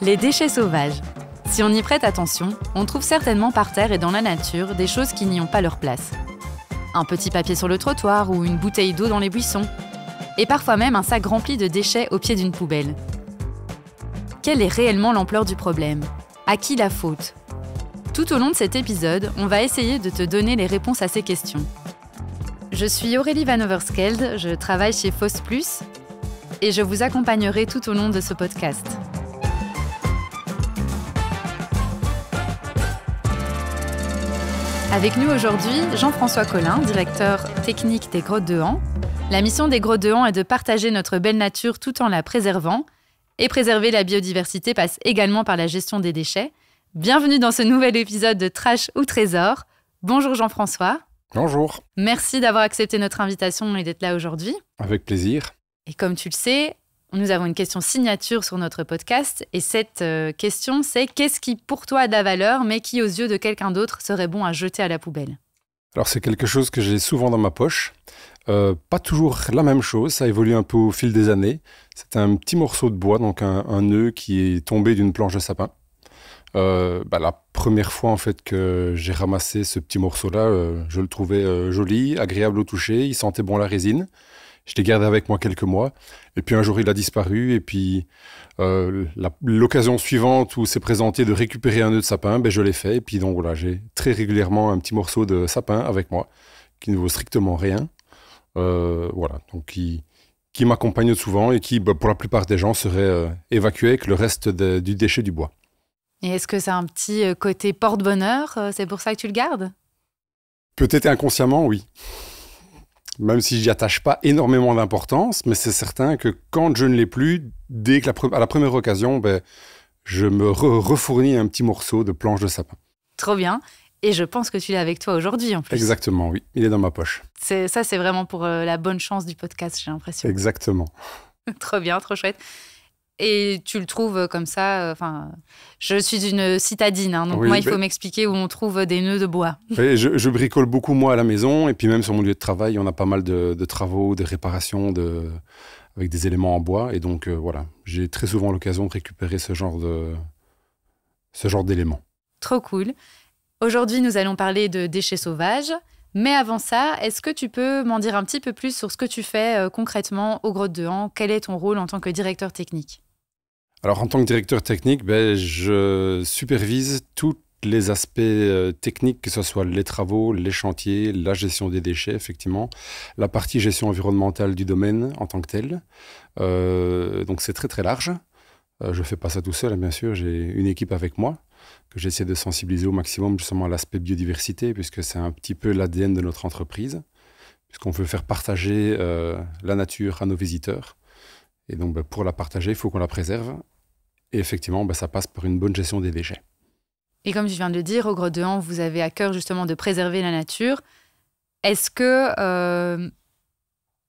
Les déchets sauvages. Si on y prête attention, on trouve certainement par terre et dans la nature des choses qui n'y ont pas leur place. Un petit papier sur le trottoir ou une bouteille d'eau dans les buissons. Et parfois même un sac rempli de déchets au pied d'une poubelle. Quelle est réellement l'ampleur du problème? À qui la faute? Tout au long de cet épisode, on va essayer de te donner les réponses à ces questions. Je suis Aurélie Van Overskeld, je travaille chez FOS+, et je vous accompagnerai tout au long de ce podcast. Avec nous aujourd'hui, Jean-François Collin, directeur technique des Grottes de Han. La mission des Grottes de Han est de partager notre belle nature tout en la préservant. Et préserver la biodiversité passe également par la gestion des déchets. Bienvenue dans ce nouvel épisode de Trash ou Trésor. Bonjour Jean-François. Bonjour. Merci d'avoir accepté notre invitation et d'être là aujourd'hui. Avec plaisir. Et comme tu le sais, nous avons une question signature sur notre podcast. Et cette question, c'est qu'est-ce qui pour toi a de la valeur, mais qui aux yeux de quelqu'un d'autre serait bon à jeter à la poubelle? Alors c'est quelque chose que j'ai souvent dans ma poche. Pas toujours la même chose, ça évolue un peu au fil des années. C'est un petit morceau de bois, donc un nœud qui est tombé d'une planche de sapin. La première fois en fait que j'ai ramassé ce petit morceau-là, je le trouvais joli, agréable au toucher, il sentait bon la résine. Je l'ai gardé avec moi quelques mois. Et puis un jour, il a disparu. Et puis l'occasion suivante où s'est présenté de récupérer un nœud de sapin, je l'ai fait. Et puis donc voilà, j'ai très régulièrement un petit morceau de sapin avec moi qui ne vaut strictement rien. Donc qui m'accompagne souvent et qui, pour la plupart des gens, serait évacué avec le reste du déchet du bois. Et est-ce que ça a un petit côté porte-bonheur? C'est pour ça que tu le gardes? Peut-être inconsciemment, oui. Même si j'y attache pas énormément d'importance, mais c'est certain que quand je ne l'ai plus, dès que à la première occasion, je me refournis un petit morceau de planche de sapin. Trop bien. Et je pense que tu l'as avec toi aujourd'hui en plus. Exactement, oui. Il est dans ma poche. C'est vraiment pour la bonne chance du podcast, j'ai l'impression. Exactement. Trop bien, trop chouette. Et tu le trouves comme ça, je suis une citadine, donc oui, moi, il faut m'expliquer où on trouve des nœuds de bois. Oui, je bricole beaucoup, moi, à la maison, et puis même sur mon lieu de travail, on a pas mal de travaux, de réparations avec des éléments en bois, et donc voilà, j'ai très souvent l'occasion de récupérer ce genre d'éléments. Trop cool. Aujourd'hui, nous allons parler de déchets sauvages, mais avant ça, est-ce que tu peux m'en dire un petit peu plus sur ce que tu fais concrètement aux Grottes de Han? Quel est ton rôle en tant que directeur technique? Alors, en tant que directeur technique, je supervise tous les aspects techniques, que ce soit les travaux, les chantiers, la gestion des déchets, effectivement, la partie gestion environnementale du domaine en tant que tel. Donc, c'est très, très large. Je ne fais pas ça tout seul, bien sûr. J'ai une équipe avec moi que j'essaie de sensibiliser au maximum justement à l'aspect biodiversité, puisque c'est un petit peu l'ADN de notre entreprise, puisqu'on veut faire partager la nature à nos visiteurs. Et donc, pour la partager, il faut qu'on la préserve. Et effectivement, ça passe par une bonne gestion des déchets. Et comme tu viens de le dire, au Grottes de Han, vous avez à cœur justement de préserver la nature. Est-ce que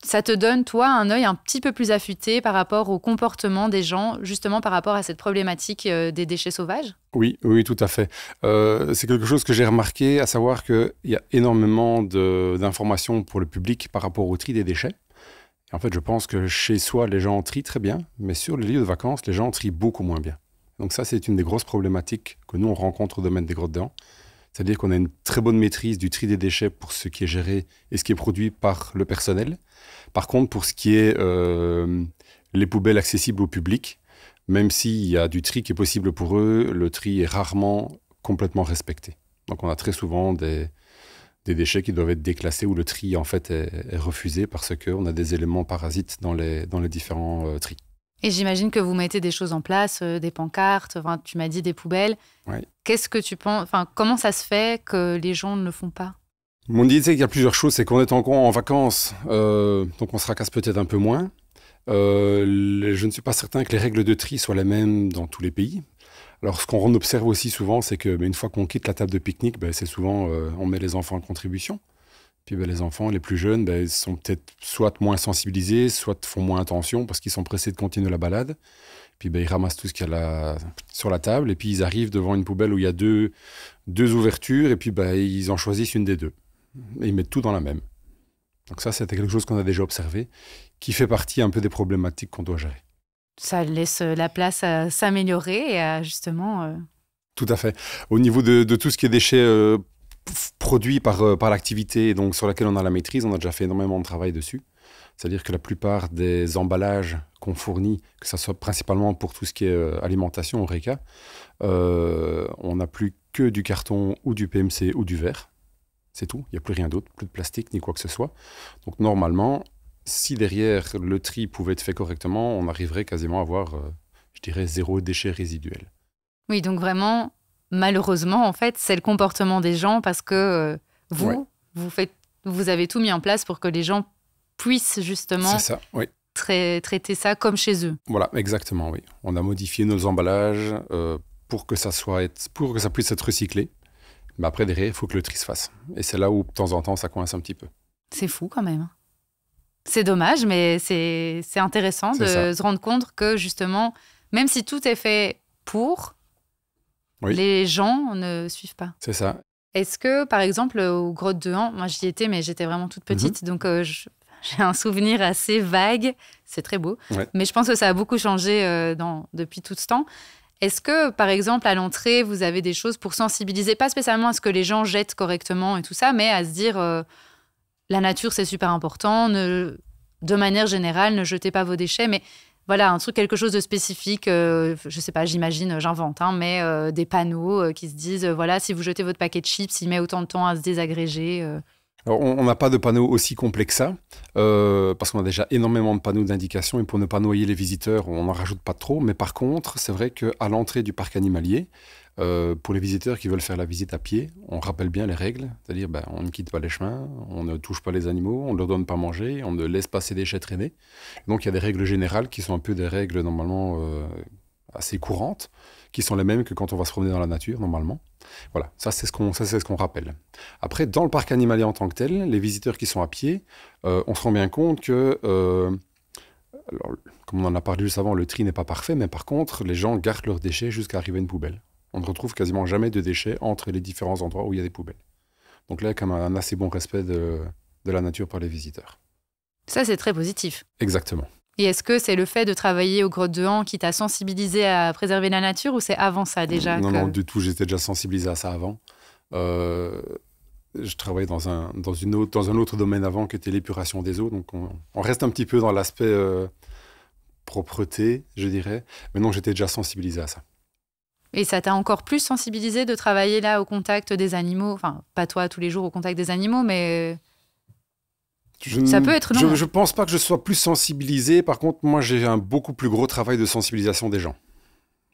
ça te donne, toi, un œil un petit peu plus affûté par rapport au comportement des gens, justement par rapport à cette problématique des déchets sauvages? Oui, tout à fait. C'est quelque chose que j'ai remarqué, à savoir qu'il y a énormément d'informations pour le public par rapport au tri des déchets. Et en fait, je pense que chez soi, les gens trient très bien, mais sur les lieux de vacances, les gens trient beaucoup moins bien. Donc ça, c'est une des grosses problématiques que nous, on rencontre au domaine des Grottes de Han. C'est-à-dire qu'on a une très bonne maîtrise du tri des déchets pour ce qui est géré et ce qui est produit par le personnel. Par contre, pour ce qui est les poubelles accessibles au public, même s'il y a du tri qui est possible pour eux, le tri est rarement complètement respecté. Donc on a très souvent des déchets qui doivent être déclassés où le tri en fait est refusé parce qu'on a des éléments parasites dans les différents tris. Et j'imagine que vous mettez des choses en place, des pancartes, tu m'as dit des poubelles. Oui. Qu'est-ce que tu penses, comment ça se fait que les gens ne le font pas? Mon idée, c'est qu'il y a plusieurs choses. C'est qu'on est encore en vacances, donc on se racasse peut-être un peu moins. Je ne suis pas certain que les règles de tri soient les mêmes dans tous les pays. Alors, ce qu'on observe aussi souvent, c'est que une fois qu'on quitte la table de pique-nique, c'est souvent, on met les enfants en contribution. Puis les enfants, les plus jeunes, sont peut-être soit moins sensibilisés, soit font moins attention parce qu'ils sont pressés de continuer la balade. Puis ils ramassent tout ce qu'il y a sur la table et puis ils arrivent devant une poubelle où il y a deux ouvertures et puis ils en choisissent une des deux. Et ils mettent tout dans la même. Donc ça, c'était quelque chose qu'on a déjà observé, qui fait partie un peu des problématiques qu'on doit gérer. Ça laisse la place à s'améliorer et à justement... Tout à fait. Au niveau de tout ce qui est déchets produits par l'activité et donc sur laquelle on a la maîtrise, on a déjà fait énormément de travail dessus. C'est-à-dire que la plupart des emballages qu'on fournit, que ce soit principalement pour tout ce qui est alimentation, Horeca, on n'a plus que du carton ou du PMC ou du verre. C'est tout. Il n'y a plus rien d'autre, plus de plastique ni quoi que ce soit. Donc normalement, si derrière le tri pouvait être fait correctement, on arriverait quasiment à avoir, je dirais, 0 déchet résiduel. Oui, donc vraiment, malheureusement, en fait, c'est le comportement des gens parce que vous avez tout mis en place pour que les gens puissent justement c'est ça, oui. traiter ça comme chez eux. Voilà, exactement, oui. On a modifié nos emballages pour que ça puisse être recyclé. Mais après, derrière, il faut que le tri se fasse. Et c'est là où, de temps en temps, ça coince un petit peu. C'est fou quand même. C'est dommage, mais c'est intéressant de se rendre compte que justement, même si tout est fait pour... Oui. Les gens ne suivent pas. C'est ça. Est-ce que, par exemple, aux Grottes de Han, moi j'y étais, mais j'étais vraiment toute petite, donc j'ai un souvenir assez vague. C'est très beau. Ouais. Mais je pense que ça a beaucoup changé depuis tout ce temps. Est-ce que, par exemple, à l'entrée, vous avez des choses pour sensibiliser, pas spécialement à ce que les gens jettent correctement et tout ça, mais à se dire la nature, c'est super important. De manière générale, ne jetez pas vos déchets, mais... Voilà, quelque chose de spécifique, je ne sais pas, j'imagine, j'invente, mais des panneaux qui se disent, voilà, si vous jetez votre paquet de chips, il met autant de temps à se désagréger. Alors, on n'a pas de panneaux aussi complets que ça, parce qu'on a déjà énormément de panneaux d'indication, et pour ne pas noyer les visiteurs, on n'en rajoute pas trop. Mais par contre, c'est vrai qu'à l'entrée du parc animalier, pour les visiteurs qui veulent faire la visite à pied, on rappelle bien les règles, c'est-à-dire on ne quitte pas les chemins, on ne touche pas les animaux, on ne leur donne pas manger, on ne laisse pas ses déchets traîner. Donc il y a des règles générales qui sont un peu des règles normalement assez courantes, qui sont les mêmes que quand on va se promener dans la nature normalement. Voilà, ça c'est ce qu'on rappelle. Après, dans le parc animalier en tant que tel, les visiteurs qui sont à pied, on se rend bien compte que... alors, comme on en a parlé juste avant, le tri n'est pas parfait, mais par contre, les gens gardent leurs déchets jusqu'à arriver à une poubelle. On ne retrouve quasiment jamais de déchets entre les différents endroits où il y a des poubelles. Donc là, il y a quand même un assez bon respect de la nature par les visiteurs. Ça, c'est très positif. Exactement. Et est-ce que c'est le fait de travailler aux Grottes de Han qui t'a sensibilisé à préserver la nature ou c'est avant ça déjà Non, non, du tout. J'étais déjà sensibilisé à ça avant. Je travaillais dans un autre domaine avant qui était l'épuration des eaux. Donc on reste un petit peu dans l'aspect propreté, je dirais. Mais non, j'étais déjà sensibilisé à ça. Et ça t'a encore plus sensibilisé de travailler là au contact des animaux, enfin pas toi tous les jours au contact des animaux, mais ça peut être long. Je pense pas que je sois plus sensibilisé. Par contre, moi j'ai un beaucoup plus gros travail de sensibilisation des gens.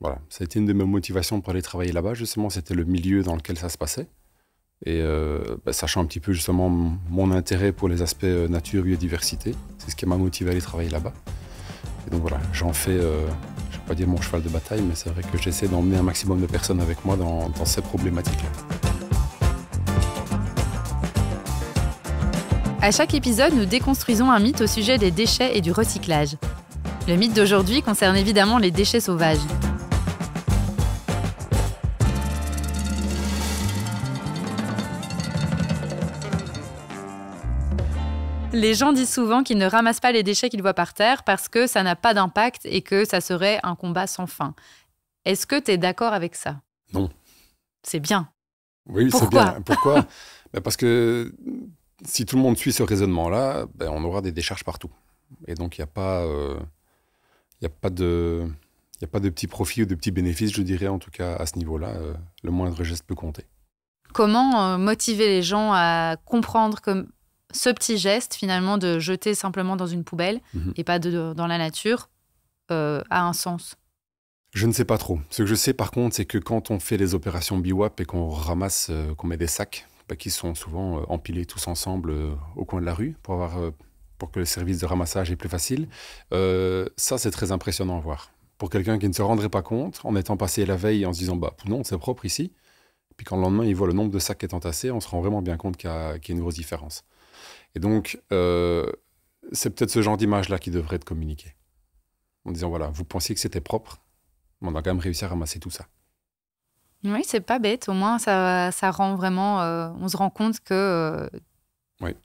Voilà, ça a été une de mes motivations pour aller travailler là-bas. Justement, c'était le milieu dans lequel ça se passait. Et sachant un petit peu justement mon intérêt pour les aspects nature, biodiversité, c'est ce qui m'a motivé à aller travailler là-bas. Et donc voilà, j'en fais... je ne vais pas dire mon cheval de bataille, mais c'est vrai que j'essaie d'emmener un maximum de personnes avec moi dans ces problématiques-là. À chaque épisode, nous déconstruisons un mythe au sujet des déchets et du recyclage. Le mythe d'aujourd'hui concerne évidemment les déchets sauvages. Les gens disent souvent qu'ils ne ramassent pas les déchets qu'ils voient par terre parce que ça n'a pas d'impact et que ça serait un combat sans fin. Est-ce que tu es d'accord avec ça ? Non. C'est bien. Oui, c'est bien. Pourquoi ? Parce que si tout le monde suit ce raisonnement-là, on aura des décharges partout. Et donc, il n'y a pas de petits profits ou de petits bénéfices, je dirais, en tout cas, à ce niveau-là. Le moindre geste peut compter. Comment motiver les gens à comprendre que ce petit geste, finalement, de jeter simplement dans une poubelle et pas dans la nature, a un sens ? Je ne sais pas trop. Ce que je sais, par contre, c'est que quand on fait les opérations BiWAP et qu'on ramasse, qu'on met des sacs qui sont souvent empilés tous ensemble au coin de la rue pour que le service de ramassage est plus facile, ça, c'est très impressionnant à voir. Pour quelqu'un qui ne se rendrait pas compte, en étant passé la veille en se disant « non, c'est propre ici », puis quand le lendemain, il voit le nombre de sacs qui est entassé, on se rend vraiment bien compte qu'il y a une grosse différence. Et donc, c'est peut-être ce genre d'image-là qui devrait être communiqué. En disant, voilà, vous pensiez que c'était propre, mais on a quand même réussi à ramasser tout ça. Oui, c'est pas bête. Au moins, ça rend vraiment... on se rend compte que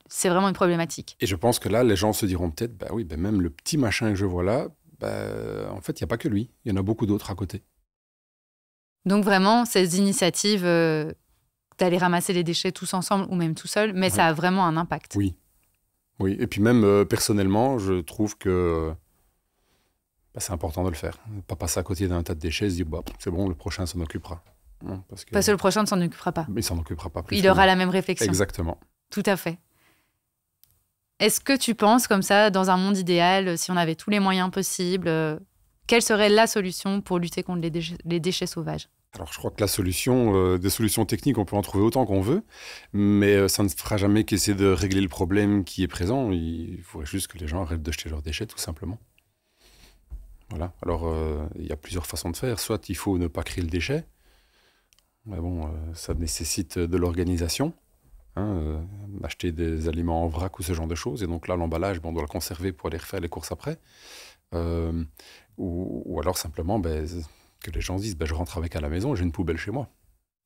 c'est vraiment une problématique. Et je pense que là, les gens se diront peut-être, même le petit machin que je vois là, En fait, il n'y a pas que lui. Il y en a beaucoup d'autres à côté. Donc vraiment, ces initiatives d'aller ramasser les déchets tous ensemble ou même tout seul, mais ça a vraiment un impact. Oui. Oui. Et puis même personnellement, je trouve que c'est important de le faire. Pas passer à côté d'un tas de déchets et se dire c'est bon, le prochain s'en occupera. Non, parce que le prochain ne s'en occupera pas. Mais il s'en occupera pas plus. Il aura la même réflexion. Exactement. Tout à fait. Est-ce que tu penses comme ça, dans un monde idéal, si on avait tous les moyens possibles, quelle serait la solution pour lutter contre les déchets sauvages? Alors, je crois que la solution, des solutions techniques, on peut en trouver autant qu'on veut, mais ça ne fera jamais qu'essayer de régler le problème qui est présent. Il faudrait juste que les gens arrêtent de jeter leurs déchets, tout simplement. Voilà. Alors, il y a plusieurs façons de faire. Soit il faut ne pas créer le déchet, mais bon, ça nécessite de l'organisation. Acheter des aliments en vrac ou ce genre de choses. Et donc là, l'emballage, on doit le conserver pour aller refaire les courses après. Ou alors simplement que les gens se disent je rentre avec à la maison, j'ai une poubelle chez moi.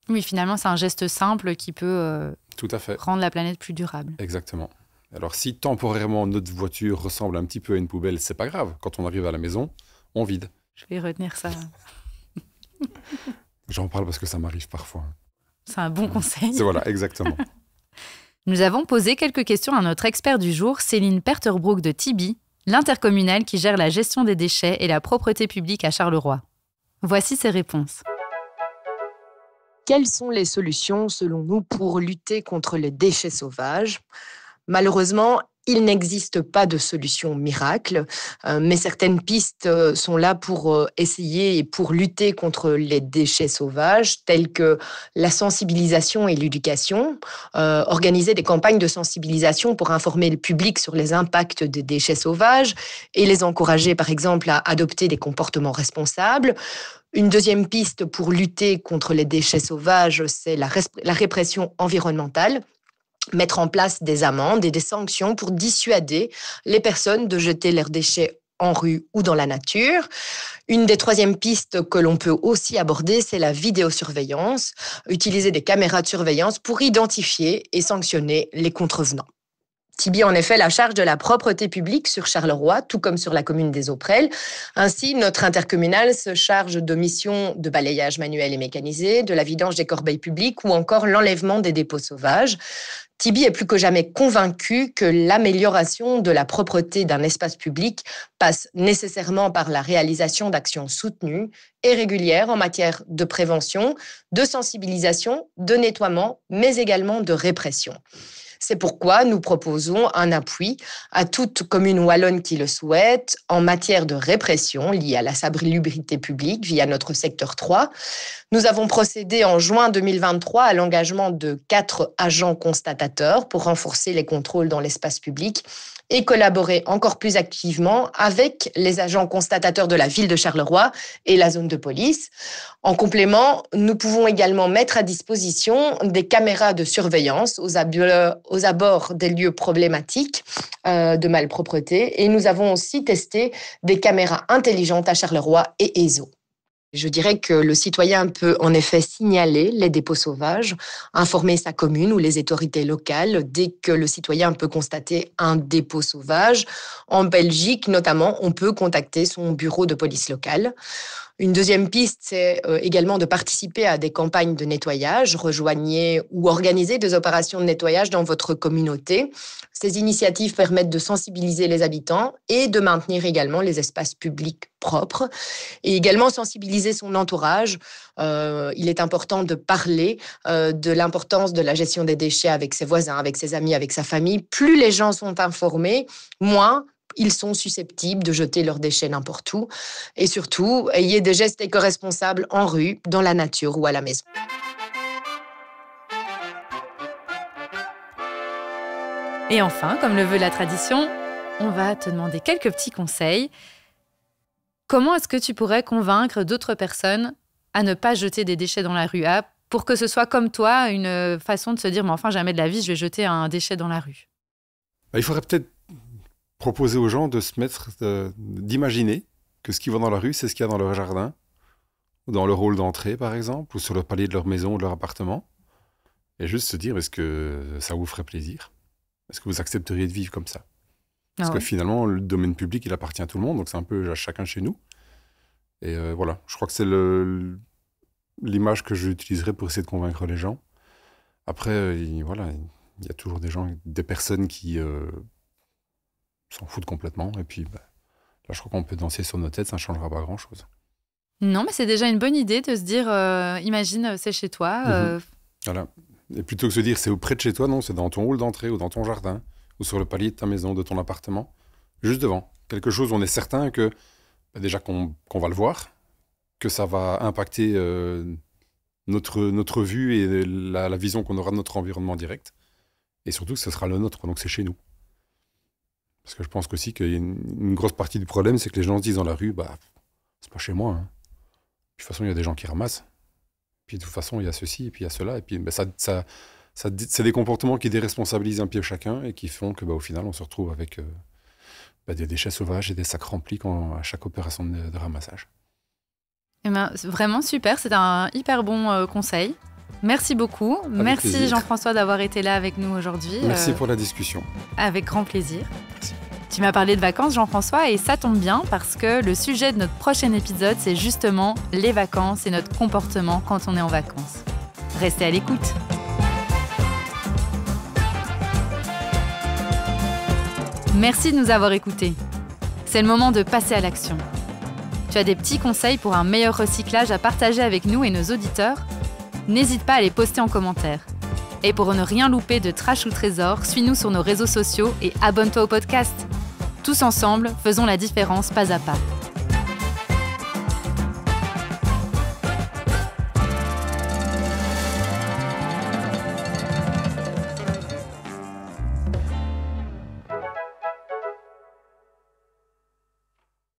Oui, finalement, c'est un geste simple qui peut Tout à fait. rendre la planète plus durable. Exactement. Alors si temporairement notre voiture ressemble un petit peu à une poubelle, c'est pas grave. Quand on arrive à la maison, on vide. Je vais retenir ça. J'en parle parce que ça m'arrive parfois. C'est un bon conseil. Voilà, exactement. Nous avons posé quelques questions à notre expert du jour, Céline Perterbrook de Tibi, l'intercommunale qui gère la gestion des déchets et la propreté publique à Charleroi. Voici ses réponses. Quelles sont les solutions, selon nous, pour lutter contre les déchets sauvages ? Malheureusement, il n'existe pas de solution miracle, mais certaines pistes sont là pour essayer et pour lutter contre les déchets sauvages, telles que la sensibilisation et l'éducation, organiser des campagnes de sensibilisation pour informer le public sur les impacts des déchets sauvages et les encourager, par exemple, à adopter des comportements responsables. Une deuxième piste pour lutter contre les déchets sauvages, c'est la répression environnementale. Mettre en place des amendes et des sanctions pour dissuader les personnes de jeter leurs déchets en rue ou dans la nature. Une des troisièmes pistes que l'on peut aussi aborder, c'est la vidéosurveillance. Utiliser des caméras de surveillance pour identifier et sanctionner les contrevenants. Tibi a en effet la charge de la propreté publique sur Charleroi, tout comme sur la commune des Auprelles. Ainsi, notre intercommunale se charge de missions de balayage manuel et mécanisé, de la vidange des corbeilles publiques ou encore l'enlèvement des dépôts sauvages. Tibi est plus que jamais convaincu que l'amélioration de la propreté d'un espace public passe nécessairement par la réalisation d'actions soutenues et régulières en matière de prévention, de sensibilisation, de nettoiement, mais également de répression. C'est pourquoi nous proposons un appui à toute commune wallonne qui le souhaite en matière de répression liée à la salubrité publique via notre secteur 3. Nous avons procédé en juin 2023 à l'engagement de 4 agents constatateurs pour renforcer les contrôles dans l'espace public et collaborer encore plus activement avec les agents constatateurs de la ville de Charleroi et la zone de police. En complément, nous pouvons également mettre à disposition des caméras de surveillance aux abords des lieux problématiques de malpropreté et nous avons aussi testé des caméras intelligentes à Charleroi et Ézot. Je dirais que le citoyen peut en effet signaler les dépôts sauvages, informer sa commune ou les autorités locales dès que le citoyen peut constater un dépôt sauvage. En Belgique, notamment, on peut contacter son bureau de police locale. Une deuxième piste, c'est également de participer à des campagnes de nettoyage, rejoignez ou organisez des opérations de nettoyage dans votre communauté. Ces initiatives permettent de sensibiliser les habitants et de maintenir également les espaces publics propres et également sensibiliser son entourage. Il est important de parler de l'importance de la gestion des déchets avec ses voisins, avec ses amis, avec sa famille. Plus les gens sont informés, moins ils sont susceptibles de jeter leurs déchets n'importe où. Et surtout, ayez des gestes éco-responsables en rue, dans la nature ou à la maison. Et enfin, comme le veut la tradition, on va te demander quelques petits conseils. Comment est-ce que tu pourrais convaincre d'autres personnes à ne pas jeter des déchets dans la rue pour que ce soit comme toi une façon de se dire « mais enfin, jamais de la vie, je vais jeter un déchet dans la rue ». Il faudrait peut-être proposer aux gens de se mettre, d'imaginer que ce qui va dans la rue, c'est ce qu'il y a dans leur jardin, ou dans leur hall d'entrée, par exemple, ou sur le palier de leur maison ou de leur appartement. Et juste se dire, est-ce que ça vous ferait plaisir ? Est-ce que vous accepteriez de vivre comme ça ? Parce que finalement, le domaine public, il appartient à tout le monde, donc c'est un peu à chacun chez nous. Et voilà, je crois que c'est l'image que j'utiliserai pour essayer de convaincre les gens. Après, il y a toujours des personnes qui s'en foutent complètement. Et puis, là, je crois qu'on peut danser sur nos têtes, ça ne changera pas grand-chose. Non, mais c'est déjà une bonne idée de se dire, imagine, c'est chez toi. Voilà. Et plutôt que de se dire, c'est auprès de chez toi, non, c'est dans ton hall d'entrée ou dans ton jardin ou sur le palier de ta maison, de ton appartement, juste devant. Quelque chose où on est certain que, déjà qu'on va le voir, que ça va impacter notre vue et la vision qu'on aura de notre environnement direct. Et surtout que ce sera le nôtre, donc c'est chez nous. Parce que je pense aussi qu'il y a une grosse partie du problème, c'est que les gens se disent dans la rue, c'est pas chez moi. Hein. Puis de toute façon, il y a des gens qui ramassent. Puis de toute façon, il y a ceci, et puis il y a cela. Et puis c'est des comportements qui déresponsabilisent un peu chacun et qui font que, au final, on se retrouve avec des déchets sauvages et des sacs remplis à chaque opération de ramassage. Eh ben, vraiment super, c'est un hyper bon conseil. Merci beaucoup. Merci plaisir. Jean-François d'avoir été là avec nous aujourd'hui. Merci pour la discussion. Avec grand plaisir. Merci. Tu m'as parlé de vacances, Jean-François, et ça tombe bien parce que le sujet de notre prochain épisode, c'est justement les vacances et notre comportement quand on est en vacances. Restez à l'écoute. Merci de nous avoir écoutés. C'est le moment de passer à l'action. Tu as des petits conseils pour un meilleur recyclage à partager avec nous et nos auditeurs ? N'hésite pas à les poster en commentaire. Et pour ne rien louper de Trash ou Trésor, suis-nous sur nos réseaux sociaux et abonne-toi au podcast. Tous ensemble, faisons la différence pas à pas.